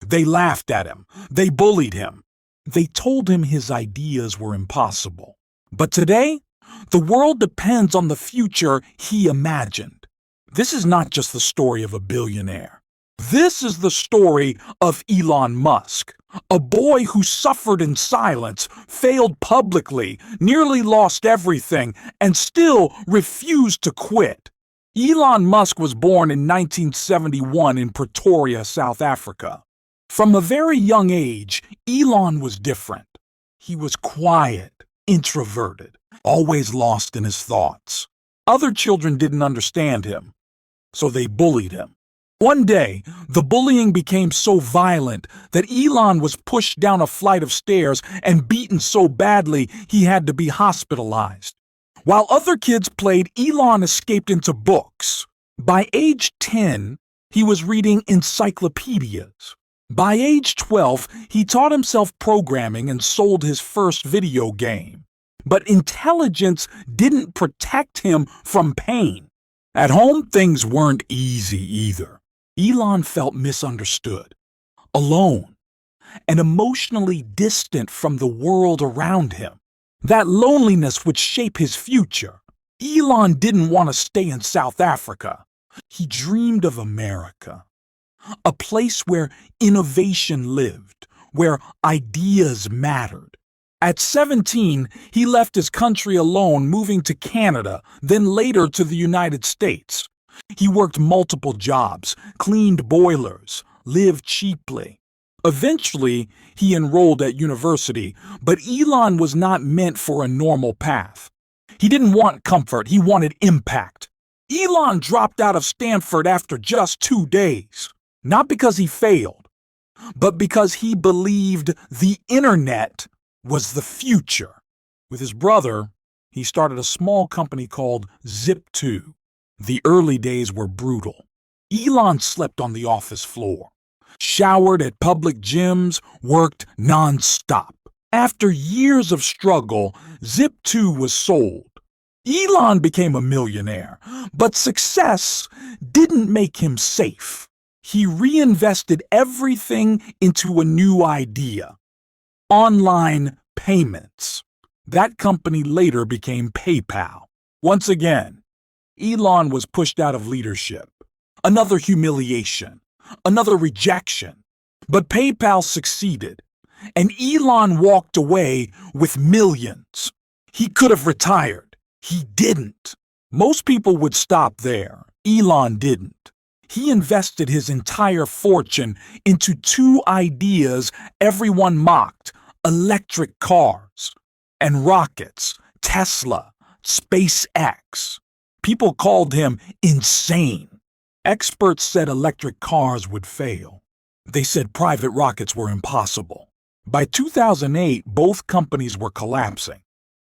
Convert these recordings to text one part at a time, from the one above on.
They laughed at him. They bullied him. They told him his ideas were impossible. But today, the world depends on the future he imagined. This is not just the story of a billionaire. This is the story of Elon Musk, a boy who suffered in silence, failed publicly, nearly lost everything, and still refused to quit. Elon Musk was born in 1971 in Pretoria, South Africa. From a very young age, Elon was different. He was quiet, introverted, always lost in his thoughts. Other children didn't understand him, so they bullied him. One day, the bullying became so violent that Elon was pushed down a flight of stairs and beaten so badly he had to be hospitalized. While other kids played, Elon escaped into books. By age 10, he was reading encyclopedias. By age 12, he taught himself programming and sold his first video game. But intelligence didn't protect him from pain. At home, things weren't easy either. Elon felt misunderstood, alone, and emotionally distant from the world around him. That loneliness would shape his future. Elon didn't want to stay in South Africa. He dreamed of America, a place where innovation lived, where ideas mattered. At 17, he left his country alone, moving to Canada, then later to the United States. He worked multiple jobs, cleaned boilers, lived cheaply. Eventually, he enrolled at university, but Elon was not meant for a normal path. He didn't want comfort, he wanted impact. Elon dropped out of Stanford after just 2 days, not because he failed, but because he believed the internet was the future. With his brother, he started a small company called Zip2. The early days were brutal. Elon slept on the office floor, showered at public gyms, worked non-stop. After years of struggle, Zip2 was sold. Elon became a millionaire, but success didn't make him safe. He reinvested everything into a new idea: online payments. That company later became PayPal. Once again, Elon was pushed out of leadership. Another humiliation, another rejection. But PayPal succeeded, and Elon walked away with millions. He could have retired. He didn't. Most people would stop there. Elon didn't. He invested his entire fortune into 2 ideas everyone mocked: electric cars and rockets, Tesla, SpaceX. People called him insane. Experts said electric cars would fail. They said private rockets were impossible. By 2008, both companies were collapsing.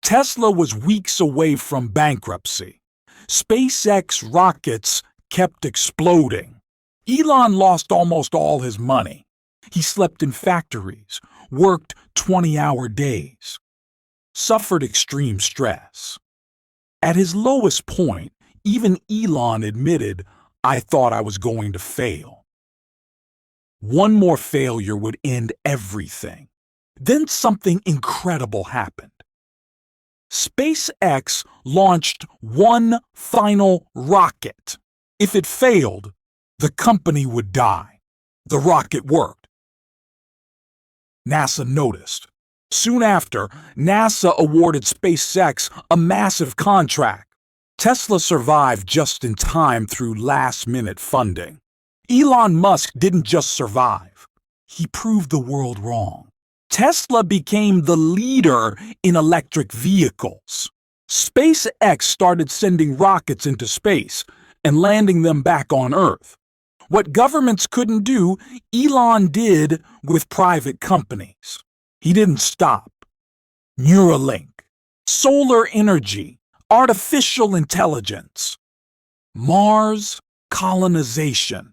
Tesla was weeks away from bankruptcy. SpaceX rockets kept exploding. Elon lost almost all his money. He slept in factories, worked 20-hour days, suffered extreme stress. At his lowest point, even Elon admitted, "I thought I was going to fail." One more failure would end everything. Then something incredible happened. SpaceX launched one final rocket. If it failed, the company would die. The rocket worked. NASA noticed. Soon after, NASA awarded SpaceX a massive contract. Tesla survived just in time through last-minute funding. Elon Musk didn't just survive. He proved the world wrong. Tesla became the leader in electric vehicles. SpaceX started sending rockets into space and landing them back on Earth. What governments couldn't do, Elon did with private companies. He didn't stop. Neuralink, solar energy, artificial intelligence, Mars colonization.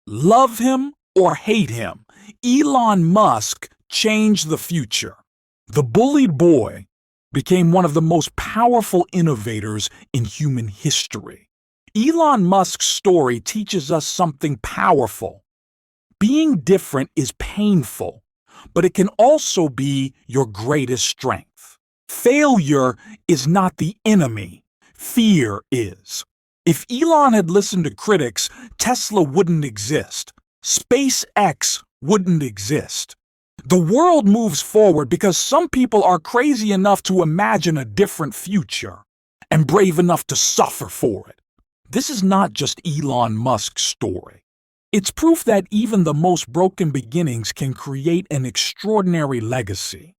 Love him or hate him, Elon Musk changed the future. The bullied boy became one of the most powerful innovators in human history. Elon Musk's story teaches us something powerful. Being different is painful, but it can also be your greatest strength. Failure is not the enemy, fear is. If Elon had listened to critics, Tesla wouldn't exist. SpaceX wouldn't exist. The world moves forward because some people are crazy enough to imagine a different future and brave enough to suffer for it. This is not just Elon Musk's story. It's proof that even the most broken beginnings can create an extraordinary legacy.